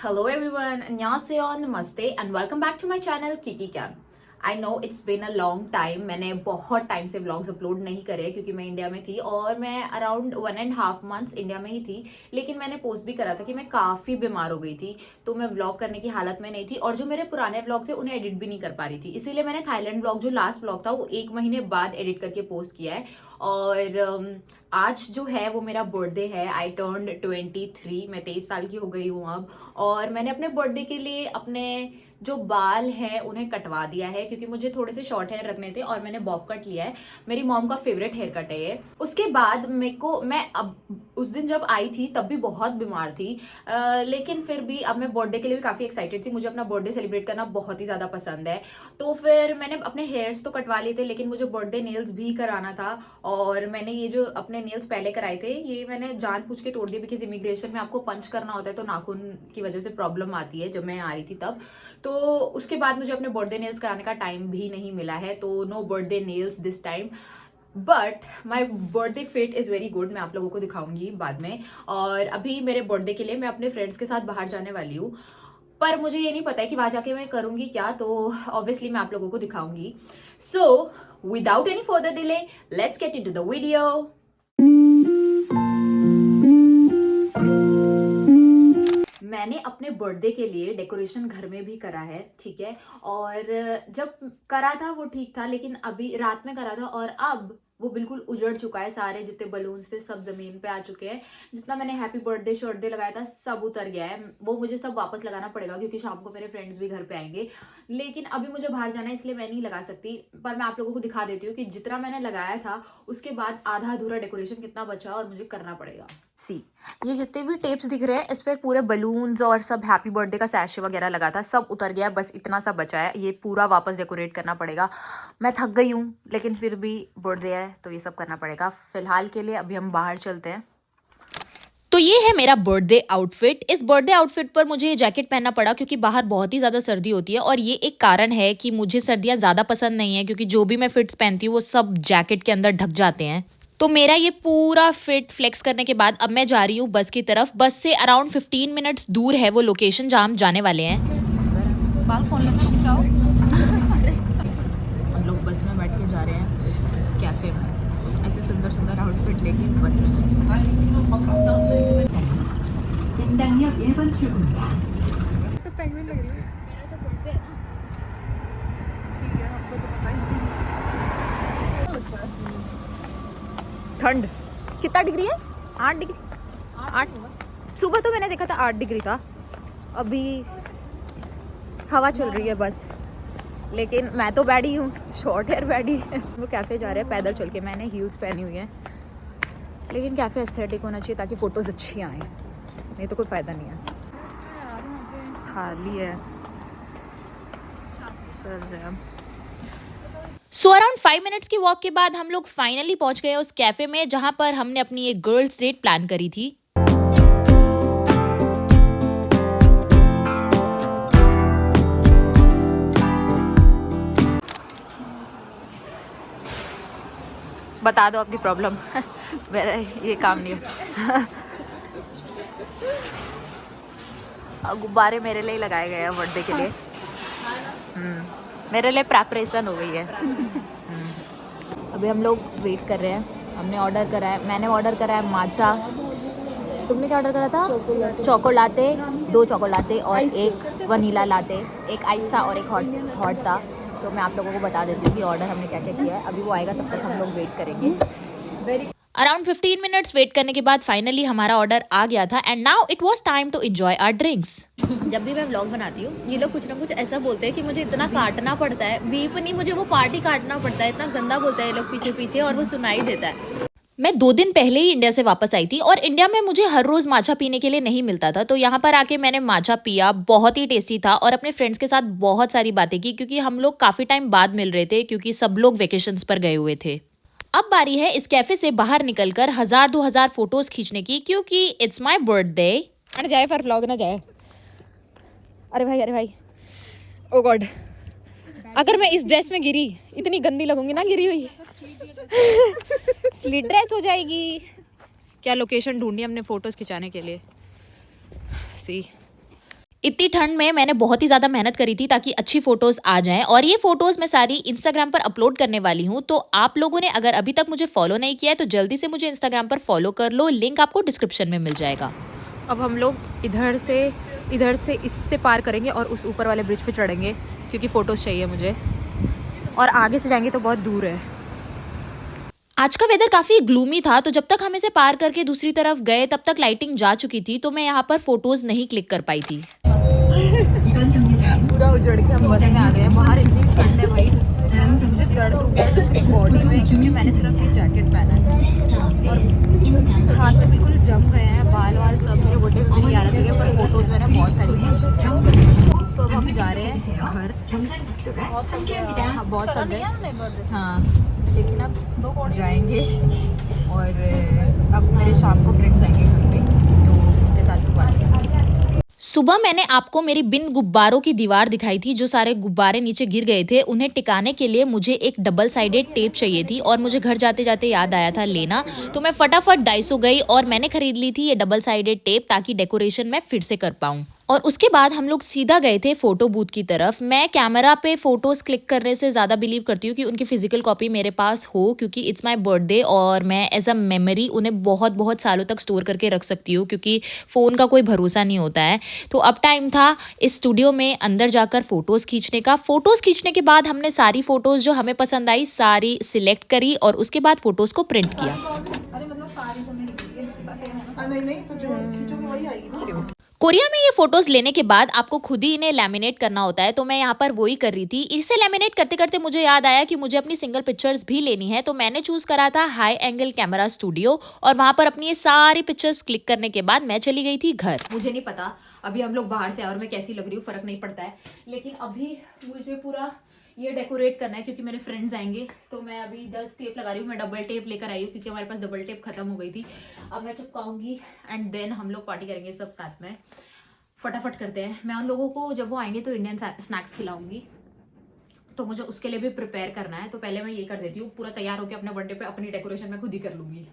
Hello everyone, annyeonghaseyo, namaste and welcome back to my channel Kiki Kyan. I know it's been a long time, मैंने बहुत time से vlogs upload नहीं करे क्योंकि मैं India में थी और मैं अराउंड 1.5 मंथ्स इंडिया में ही थी। लेकिन मैंने पोस्ट भी करा था कि मैं काफ़ी बीमार हो गई थी, तो मैं व्लॉग करने की हालत में नहीं थी और जो मेरे पुराने व्लॉग थे उन्हें एडिट भी नहीं कर पा रही थी। इसीलिए मैंने थाईलैंड व्लॉग जो लास्ट व्लॉग था वो 1 महीने बाद एडिट करके पोस्ट किया है। और आज जो है वो मेरा बर्थडे है। आई टर्न्ड 23, मैं 23 साल की हो गई हूँ अब। और मैंने अपने बर्थडे के लिए अपने जो बाल हैं उन्हें कटवा दिया है क्योंकि मुझे थोड़े से शॉर्ट हेयर रखने थे और मैंने बॉब कट लिया है। मेरी मॉम का फेवरेट हेयर कट है ये। उसके बाद मैं अब उस दिन जब आई थी तब भी बहुत बीमार थी, लेकिन फिर भी अब मैं बर्थडे के लिए भी काफ़ी एक्साइटेड थी। मुझे अपना बर्थडे सेलिब्रेट करना बहुत ही ज़्यादा पसंद है, तो फिर मैंने अपने हेयर्स तो कटवा लिए थे लेकिन मुझे बर्थडे नेल्स भी कराना था। और मैंने ये जो अपने नेल्स पहले कराए थे ये मैंने जानबूझ के तोड़ दिए बिकॉज इमिग्रेशन में आपको पंच करना होता है तो नाखून की वजह से प्रॉब्लम आती है जब मैं आ रही थी तब। तो उसके बाद मुझे अपने बर्थडे नेल्स कराने का टाइम भी नहीं मिला है, तो no birthday nails this time. But my birthday fit is very good, मैं आप लोगों को दिखाऊंगी बाद में। और अभी मेरे बर्थडे के लिए मैं अपने फ्रेंड्स के साथ बाहर जाने वाली हूँ, पर मुझे ये नहीं पता है कि वहां जाके मैं करूंगी क्या, तो ऑब्वियसली मैं आप लोगों को दिखाऊंगी। So without any further delay let's get into the video. मैंने अपने बर्थडे के लिए डेकोरेशन घर में भी करा है, ठीक है। और जब करा था वो ठीक था, लेकिन अभी रात में करा था और अब वो बिल्कुल उजड़ चुका है। सारे जितने बलून्स थे सब जमीन पे आ चुके हैं। जितना मैंने हैप्पी बर्थडे शर्डे लगाया था सब उतर गया है। वो मुझे सब वापस लगाना पड़ेगा क्योंकि शाम को मेरे फ्रेंड्स भी घर पे आएंगे। लेकिन अभी मुझे बाहर जाना है इसलिए मैं नहीं लगा सकती, पर मैं आप लोगों को दिखा देती हूँ कि जितना मैंने लगाया था उसके बाद आधा अधूरा डेकोरेशन कितना बचा और मुझे करना पड़ेगा। सी, ये जितने भी टेप्स दिख रहे हैं इस पे पूरे बलून्स और सब हैप्पी बर्थडे का सैशे वगैरह लगा था, सब उतर गया, बस इतना सा बचा है। ये पूरा वापस डेकोरेट करना पड़ेगा। मैं थक गई हूँ लेकिन फिर भी बर्थडे है तो ये सब करना पड़ेगा। फिलहाल के लिए अभी हम बाहर चलते हैं। तो ये है मेरा बर्थडे आउटफिट। इस बर्थडे आउटफिट पर मुझे ये जैकेट पहनना पड़ा क्योंकि बाहर बहुत ही ज़्यादा सर्दी होती है और ये एक कारण है कि मुझे सर्दियाँ ज़्यादा पसंद नहीं है क्योंकि जो भी मैं फिट्स पहनती हूँ वो सब जैकेट के अंदर ढक जाते हैं। तो मेरा ये पूरा फिट फ्लेक्स करने के बाद अब मैं जा रही हूँ बस की तरफ। बस से अराउंड 15 मिनट्स दूर है वो लोकेशन जहाँ हम जाने वाले हैं। बाल खोल लेना, रुक जाओ। हम लोग बस में बैठ के जा रहे हैं कैफे में, ऐसे सुंदर सुंदर आउटफिट लेके बस में 인당역 1번 출구입니다. तो पेंगुइन लग रही है। मेरा तो बर्थडे है ना। ठीक है, हमको तो पता ही नहीं। ठंड कितना डिग्री है? 8 डिग्री। 8 सुबह तो मैंने देखा था 8 डिग्री था। अभी हवा चल रही है बस, लेकिन मैं तो बैठी हूँ, शॉर्ट हेयर बैठी। हम लोग कैफ़े जा रहे हैं पैदल चल के। मैंने हील्स पहनी हुई हैं, लेकिन कैफ़े एस्थेटिक होना चाहिए ताकि फ़ोटोज़ अच्छी आएँ, नहीं तो कोई फ़ायदा नहीं है। खाली है, चल रहे हैं। सो अराउंड 5 मिनट्स की वॉक के बाद हम लोग फाइनली पहुंच गए उस कैफे में जहां पर हमने अपनी एक गर्ल्स डेट प्लान करी थी। बता दो अपनी प्रॉब्लम। मेरा ये काम नहीं है। गुब्बारे मेरे लिए ही लगाए गए हैं बर्थडे के लिए। मेरे लिए प्रेपरेशन हो गई है। अभी हम लोग वेट कर रहे हैं। हमने ऑर्डर करा है, मैंने ऑर्डर करा है माचा। तुमने क्या ऑर्डर करा था? चोको लाते, 2 चोको लाते और एक वनीला लाते। एक आइस था और एक हॉट था। तो मैं आप लोगों को बता देती हूँ कि ऑर्डर हमने क्या क्या किया है। अभी वो आएगा तब तक हम लोग वेट करेंगे। अराउंड 15 मिनट्स वेट करने के बाद फाइनली हमारा ऑर्डर आ गया था and now it was time to enjoy our drinks. जब भी मैं व्लॉग बनाती हूँ ये लोग कुछ ना कुछ ऐसा बोलते हैं कि मुझे इतना काटना पड़ता है, बीप नहीं, मुझे वो पार्टी काटना पड़ता है। इतना गंदा बोलता है ये लोग पीछे पीछे और वो सुनाई देता है। मैं 2 दिन पहले ही इंडिया से वापस आई थी और इंडिया में मुझे हर रोज माचा पीने के लिए नहीं मिलता था, तो यहाँ पर आके मैंने माचा पिया, बहुत ही टेस्टी था और अपने फ्रेंड्स के साथ बहुत सारी बातें की क्योंकि हम लोग काफी टाइम बाद मिल रहे थे क्योंकि सब लोग वेकेशंस पर गए हुए थे। अब बारी है इस कैफे से बाहर निकलकर 1000-2000 फोटोज खींचने की क्योंकि इट्स माय बर्थडे। ना जाए पर व्लॉग ना जाए। अरे भाई, ओ गॉड, अगर मैं इस ड्रेस में गिरी इतनी गंदी लगूंगी ना गिरी हुई। स्लिट ड्रेस हो जाएगी। क्या लोकेशन ढूंढी हमने फोटोज खिंचाने के लिए। सी इतनी ठंड में मैंने बहुत ही ज़्यादा मेहनत करी थी ताकि अच्छी फ़ोटोज़ आ जाएँ और ये फ़ोटोज़ मैं सारी इंस्टाग्राम पर अपलोड करने वाली हूँ। तो आप लोगों ने अगर अभी तक मुझे फ़ॉलो नहीं किया है तो जल्दी से मुझे इंस्टाग्राम पर फ़ॉलो कर लो, लिंक आपको डिस्क्रिप्शन में मिल जाएगा। अब हम लोग इधर से इससे पार करेंगे और उस ऊपर वाले ब्रिज पे चढ़ेंगे क्योंकि फ़ोटोज़ चाहिए मुझे, और आगे से जाएंगे तो बहुत दूर है। आज का वेदर काफ़ी ग्लूमी था, तो जब तक हम इसे पार करके दूसरी तरफ गए तब तक लाइटिंग जा चुकी थी, तो मैं यहाँ पर फ़ोटोज़ नहीं क्लिक कर पाई थी। 이번 정류장은 पूरा उजड़ के हम बस में आ गए हैं। बाहर इतनी ठंड है भाई, 다음 मुझे 정류장 दर्द हो गया है बॉडी में क्योंकि मैंने सिर्फ ये जैकेट पहना है और हाथ तो बिल्कुल जम गए हैं, बाल वाल सब मेरे बड़े बुरी हालत है, पर फोटोज़ मैंने बहुत सारी खींची हैं। तो अब हम जा रहे हैं घर। बहुत थक गए, हाँ बहुत थक गए, हाँ लेकिन अब जाएंगे और अब मेरे शाम को फ्रेंड्स आएंगे घर पे तो उनके साथ भी पार्टी करेंगे। सुबह मैंने आपको मेरी बिन गुब्बारों की दीवार दिखाई थी, जो सारे गुब्बारे नीचे गिर गए थे। उन्हें टिकाने के लिए मुझे एक डबल साइडेड टेप चाहिए थी और मुझे घर जाते-जाते याद आया था लेना, तो मैं फटाफट डाइसो गई और मैंने खरीद ली थी ये डबल साइडेड टेप ताकि डेकोरेशन मैं फिर से कर पाऊँ। और उसके बाद हम लोग सीधा गए थे फ़ोटो बूथ की तरफ। मैं कैमरा पे फ़ोटोज़ क्लिक करने से ज़्यादा बिलीव करती हूँ कि उनकी फ़िज़िकल कॉपी मेरे पास हो, क्योंकि इट्स माय बर्थडे और मैं एज़ अ मेमोरी उन्हें बहुत-बहुत सालों तक स्टोर करके रख सकती हूँ, क्योंकि फ़ोन का कोई भरोसा नहीं होता है। तो अब टाइम था इस स्टूडियो में अंदर जाकर फ़ोटोज़ खींचने का। फ़ोटोज़ खींचने के बाद हमने सारी फ़ोटोज़ जो हमें पसंद आई सारी सिलेक्ट करी और उसके बाद फ़ोटोज़ को प्रिंट किया। कोरिया में ये फ़ोटोज़ लेने के बाद आपको खुद ही इन्हें लैमिनेट करना होता है, तो मैं यहाँ पर वही कर रही थी। इसे लैमिनेट करते-करते मुझे याद आया कि मुझे अपनी सिंगल पिक्चर्स भी लेनी है, तो मैंने चूज़ करा था हाई एंगल कैमरा स्टूडियो और वहाँ पर अपनी ये सारी पिक्चर्स क्लिक करने के बाद मैं चली गई थी घर। मुझे नहीं पता अभी हम लोग बाहर से आए और मैं कैसी लग रही हूँ, फर्क नहीं पड़ता है, लेकिन अभी मुझे पूरा ये डेकोरेट करना है क्योंकि मेरे फ्रेंड्स आएंगे। तो मैं अभी 10 टेप लगा रही हूँ, मैं डबल टेप लेकर आई हूँ क्योंकि हमारे पास डबल टेप खत्म हो गई थी। अब मैं चिपकाऊंगी एंड देन हम लोग पार्टी करेंगे सब साथ में। फटाफट करते हैं। मैं उन लोगों को जब वो आएंगे तो इंडियन स्नैक्स खिलाऊंगी, तो मुझे उसके लिए भी प्रिपेयर करना है। तो पहले मैं ये कर देती हूँ, पूरा तैयार होकर अपने बर्थडे पे अपनी डेकोरेशन मैं खुद ही कर लूंगी।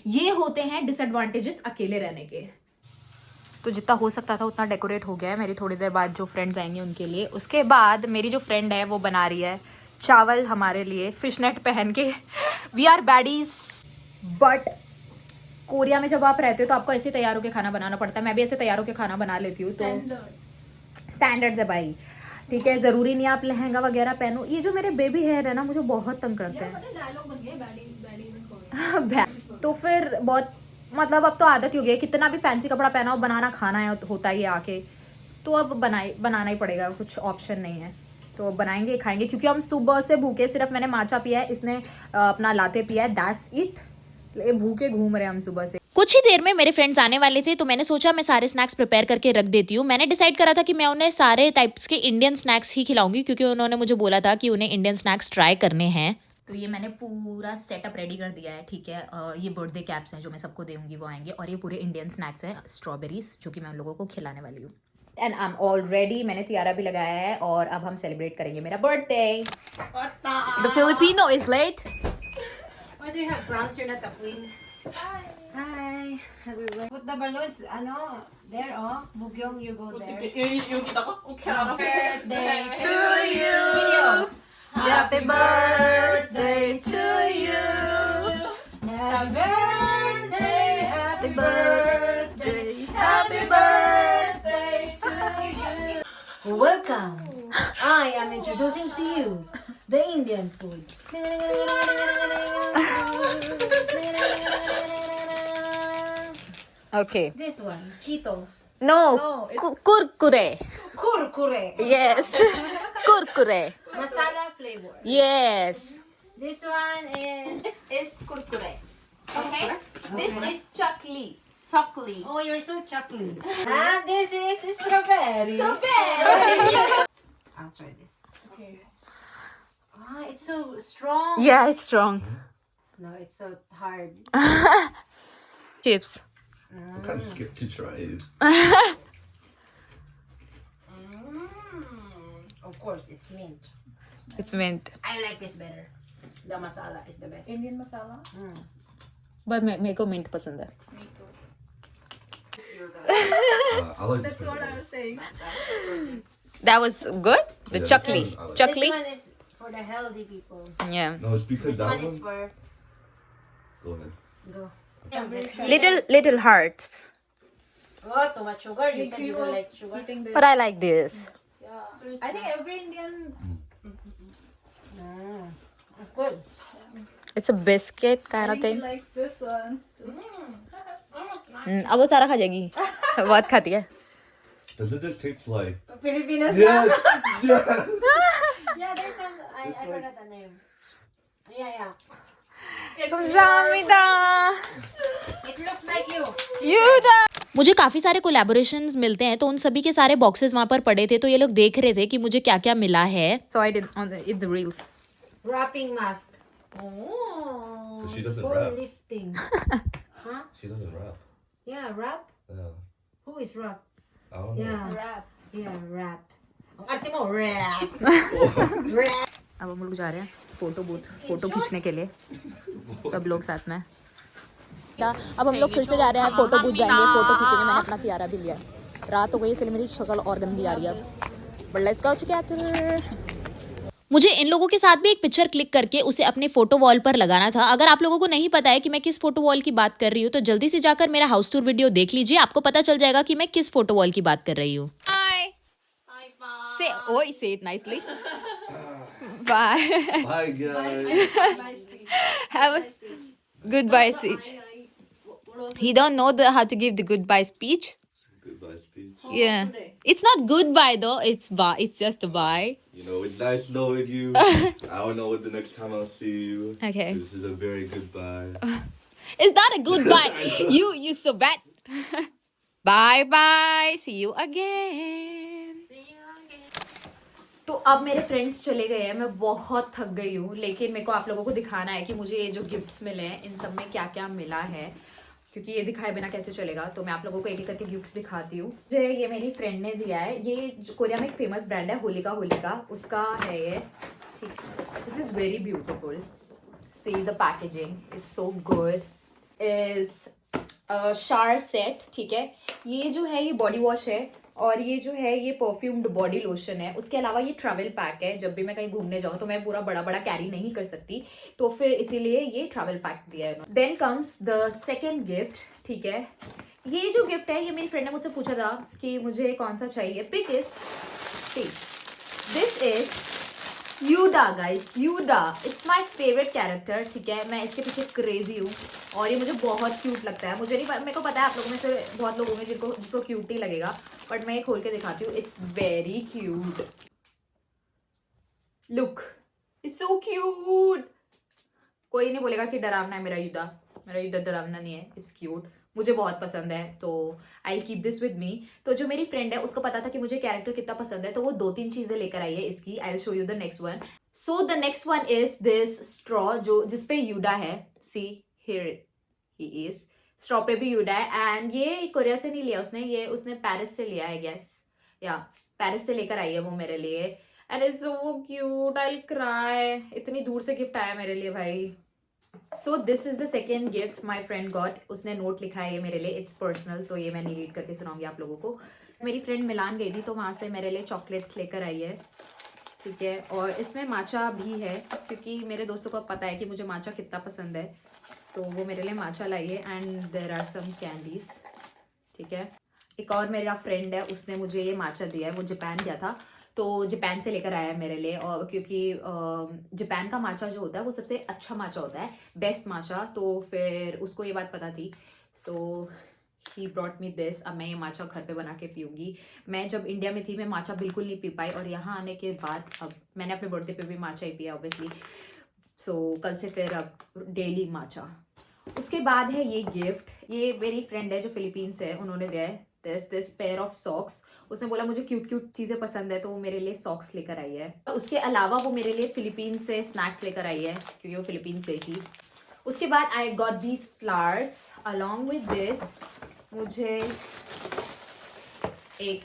ये होते हैं डिसएडवांटेजेस अकेले रहने के। तो जितना हो सकता था उतना डेकोरेट हो गया है। मेरी थोड़ी देर बाद जो फ्रेंड्स आएंगे उनके लिए। उसके बाद मेरी जो फ्रेंड है वो बना रही है चावल हमारे लिए फिश नेट पहन के। We are baddies, but Korea में जब आप रहते हो तो आपको ऐसे तैयार होकर खाना बनाना पड़ता है। मैं भी ऐसे तैयार होकर खाना बना लेती हूँ, तो स्टैंडर्ड्स है भाई, ठीक है। जरूरी नहीं आप लहंगा वगैरह पहनो। ये जो मेरे बेबी हेयर है ना मुझे बहुत तंग करते हैं। तो फिर बहुत मतलब अब तो आदत ही हो गई है, कितना भी फैंसी कपड़ा पहना हो बनाना खाना है होता ही आके, तो अब बनाना ही पड़ेगा, कुछ ऑप्शन नहीं है। तो बनाएंगे खाएंगे क्योंकि हम सुबह से भूखे, सिर्फ मैंने माचा पिया है, इसने अपना लाते पिया है, दैट्स इट। भूखे घूम रहे हैं हम सुबह से। कुछ ही देर में मेरे फ्रेंड्स आने वाले थे, तो मैंने सोचा मैं सारे स्नैक्स प्रिपेयर करके रख देती हूँ। मैंने डिसाइड करा था कि मैं उन्हें सारे टाइप्स के इंडियन स्नैक्स ही खिलाऊंगी, क्योंकि उन्होंने मुझे बोला था कि उन्हें इंडियन स्नैक्स ट्राई करने हैं। तो ये मैंने पूरा सेटअप रेडी कर दिया है, ठीक है। ये बर्थडे कैप्स हैं जो मैं सबको दूंगी, वो आएंगे, और ये पूरे इंडियन स्नैक्स हैं, स्ट्रॉबेरीज, जो कि मैं उन लोगों को खिलाने वाली हूँ। And I am all ready, मैंने तियारा भी लगाया है और अब हम सेलिब्रेट करेंगे मेरा birthday. The Filipino is late. Why do you have browns? You're not a queen. Hi, everyone. Put the balloons, there, Bugyong, you go there. Birthday to you. Video. Happy birthday to you. Happy birthday, happy birthday, happy birthday to you. Welcome. I am introducing to you the Indian food. Okay. This one, Cheetos. No, No, it's kurkure. Kurkure. Yes. Kurkure. Masala flavor. Yes. This one is This is kurkure. Okay? This is chakli. chocolate. Oh, you're so chocolate. And this is strawberry. Strawberry. I'll try this. Okay. Ah, it's so strong. Yeah, it's strong. No, it's so hard. Chips. I'm kind of scared to try it. Of course, it's mint. It's mint. I like this better. The masala is the best. Indian masala. But मेरे को mint पसंद है. I like That's what I was saying. That was good. The Yeah, chakli. I like This Chakli. one is for the healthy people. Yeah. No, it's because This that one one. is for Go ahead. go. Little hearts. Oh, too much sugar. You We said you grew don't up like sugar. eating this. But I like this. Yeah. I think every Indian. Good. It's a biscuit kind I of think he thing. likes this one. अब वो सारा खा जाएगी बहुत खाती है. Does it just taste like? Filipinos. Yeah, yeah. Yeah, there's some. I forgot the name. Yeah. 감사합니다. It looks like you. मुझे काफी सारे कोलैबोरेशंस मिलते हैं तो उन सभी के सारे बॉक्सेस वहां पर पड़े थे तो ये लोग देख रहे थे कि मुझे क्या क्या मिला है. So I did on the reels. Wrapping mask. Oh. But she doesn't for wrap. lifting. Huh? She doesn't rap. Yeah, wrap. Yeah. Who is wrap? I don't know. Yeah. Wrap. Yeah, wrap. Ang arte mo, wrap. Wrap. अब हम लोग जा रहे हैं photo booth photo खींचने के लिए सब लोग साथ में. अब हम लोग फिर से जा रहे हैं फोटो बूथ जाएंगे फोटो खींचेंगे. मैंने अपना तियारा भी लिया. रात हो गई इसलिए मेरी शक्ल और गंदी आ रही है. But let's go together. मुझे इन लोगों के साथ भी एक पिक्चर क्लिक करके उसे अपने फोटो वॉल पर लगाना था. अगर आप लोगों को नहीं पता है कि मैं किस फोटो वॉल की बात कर रही हूँ तो जल्दी से जाकर मेरा हाउस टूर वीडियो देख लीजिए. आपको पता चल जाएगा कि मैं किस फोटो वॉल की बात कर रही हूँ. Say it nicely. Bye. Bye, guys. Have a goodbye speech. He don't know how to give the goodbye speech. Goodbye speech. Yeah. It's not goodbye though. It's bye. It's just a bye. You know, it's nice knowing you. I don't know what the next time I'll see you. Okay. This is a very good bye. It's not a goodbye. You so bad. Bye bye. See you again. तो अब मेरे friends चले गए हैं. मैं बहुत थक गई हूँ लेकिन मेरे को आप लोगों को दिखाना है कि मुझे ये जो गिफ्ट्स मिले हैं इन सब में क्या क्या मिला है क्योंकि ये दिखाए बिना कैसे चलेगा. तो मैं आप लोगों को एक एक करके गिफ्ट्स दिखाती हूँ. मुझे ये मेरी फ्रेंड ने दिया है. ये कोरिया में एक फेमस ब्रांड है होलिका उसका है ये. ठीक. This is very beautiful. See the packaging. It's so good. Is शार सेट. ठीक है. ये जो है ये बॉडी वॉश है और ये जो है ये परफ्यूम्ड बॉडी लोशन है. उसके अलावा ये ट्रैवल पैक है. जब भी मैं कहीं घूमने जाऊँ तो मैं पूरा बड़ा बड़ा कैरी नहीं कर सकती तो फिर इसीलिए ये ट्रैवल पैक दिया है. Then comes the second gift. ठीक है. ये जो गिफ्ट है ये मेरी फ्रेंड ने मुझसे पूछा था कि मुझे कौन सा चाहिए. Pick is see this is Yoda guys. Yoda it's my favourite character. ठीक है. मैं इसके पीछे क्रेजी हूँ और ये मुझे बहुत क्यूट लगता है. मुझे नहीं मेरे को पता है आप लोगों में से बहुत लोग होंगे जिसको क्यूट ही लगेगा बट मैं खोल के दिखाती हूँ. It's very cute. Look it's so cute. कोई नहीं बोलेगा कि डरावना है मेरा युद्धा डरावना नहीं है. It's cute. मुझे बहुत पसंद है तो I will keep this with me. तो जो मेरी फ्रेंड है उसको पता था कि मुझे कैरेक्टर कितना पसंद है तो वो 2-3 चीजें लेकर आई है इसकी. I will show you the next one. So the next one is this straw जो जिसपे यूडा है. See here he is. Straw पे भी यूडा है एंड ये कोरिया से नहीं लिया उसने. ये उसने पेरिस से लिया है गैस. या पेरिस से लेकर आई है वो मेरे लिए. And it's so cute. I will cry. इतनी दूर से गिफ्ट आया मेरे लिए भाई. So this is the second gift my friend got. उसने नोट लिखा है ये मेरे लिए. इट्स पर्सनल तो ये मैं नहीं रीड करके सुनाऊंगी आप लोगों को. मेरी फ्रेंड मिलान गई थी तो वहाँ से मेरे लिए चॉकलेट्स लेकर आई है. ठीक है. और इसमें माचा भी है क्योंकि मेरे दोस्तों को पता है कि मुझे माचा कितना पसंद है तो वो मेरे लिए माचा लाई है. And there are some candies. ठीक है. एक और मेरा फ्रेंड है उसने मुझे ये माचा दिया है. वो जापान गया था तो जापान से लेकर आया है मेरे लिए. और क्योंकि जापान का माचा जो होता है वो सबसे अच्छा माचा होता है. बेस्ट माचा. तो फिर उसको ये बात पता थी सो ही ब्रॉट मी दिस. अब मैं ये माचा घर पे बना के पीऊँगी. मैं जब इंडिया में थी मैं माचा बिल्कुल नहीं पी पाई और यहाँ आने के बाद अब मैंने अपने बर्थडे पे भी माचा ही पिया ऑब्वियसली. सो कल से फिर अब डेली माचा. उसके बाद है ये गिफ्ट. ये मेरी फ्रेंड है जो फिलीपींस से है. उन्होंने दिया है दिस पेयर ऑफ सॉक्स. उसने बोला मुझे क्यूट चीज़ें पसंद है तो वो मेरे लिए सॉक्स लेकर आई है. उसके अलावा वो मेरे लिए फिलीपींस से स्नैक्स लेकर आई है क्योंकि वो फिलीपींस से थी. उसके बाद I got these flowers along with this. मुझे एक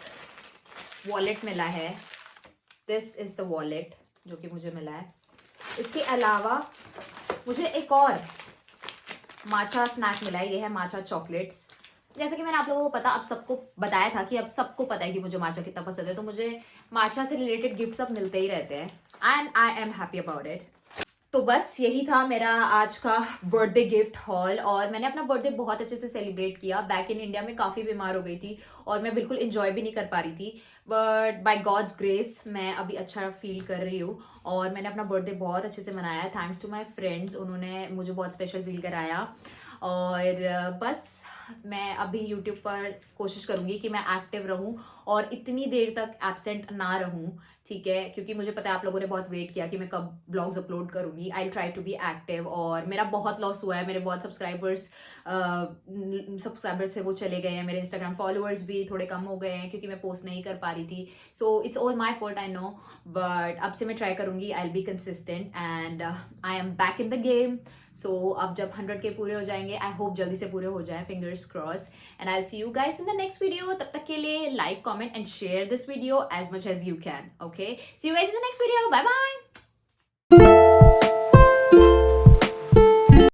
वॉलेट मिला है. दिस इज़ द वॉलेट जो कि मुझे मिला है. इसके अलावा मुझे एक और माचा स्नैक मिला है. ये है माचा चॉकलेट्स. जैसे कि मैंने आप लोगों को पता अब सबको बताया था कि अब सबको पता है कि मुझे माचा कितना पसंद है, तो मुझे माचा से रिलेटेड गिफ्ट सब मिलते ही रहते हैं and I am happy about it. तो बस यही था मेरा आज का बर्थडे गिफ्ट हॉल, और मैंने अपना बर्थडे बहुत अच्छे से सेलिब्रेट किया। बैक इन इंडिया में काफ़ी बीमार हो गई थी और मैं बिल्कुल इंजॉय भी नहीं कर पा रही थी, बट बाय गॉड्स ग्रेस मैं अभी अच्छा फील कर रही हूँ और मैंने अपना बर्थडे बहुत अच्छे से मनाया। थैंक्स टू माय फ्रेंड्स, उन्होंने मुझे बहुत स्पेशल फील कराया। और बस मैं अभी यूट्यूब पर कोशिश करूंगी कि मैं एक्टिव रहूं और इतनी देर तक एब्सेंट ना रहूं, ठीक है, क्योंकि मुझे पता है आप लोगों ने बहुत वेट किया कि मैं कब ब्लॉग्स अपलोड करूंगी। I try to be active. और मेरा बहुत लॉस हुआ है, मेरे बहुत सब्सक्राइबर्स से वो चले गए हैं, मेरे इंस्टाग्राम फॉलोअर्स भी थोड़े कम हो गए हैं क्योंकि मैं पोस्ट नहीं कर पा रही थी। So it's all my fault, I know, but अब से मैं ट्राई करूंगी। I will be consistent and I am back in the game. So अब जब 100K पूरे हो जाएंगे, आई होप जल्दी से पूरे हो जाए, fingers cross, and I see you guys in the next video. तब तक के लिए like, comment and share this video as much as you can. Okay, see you guys in the next video, bye bye.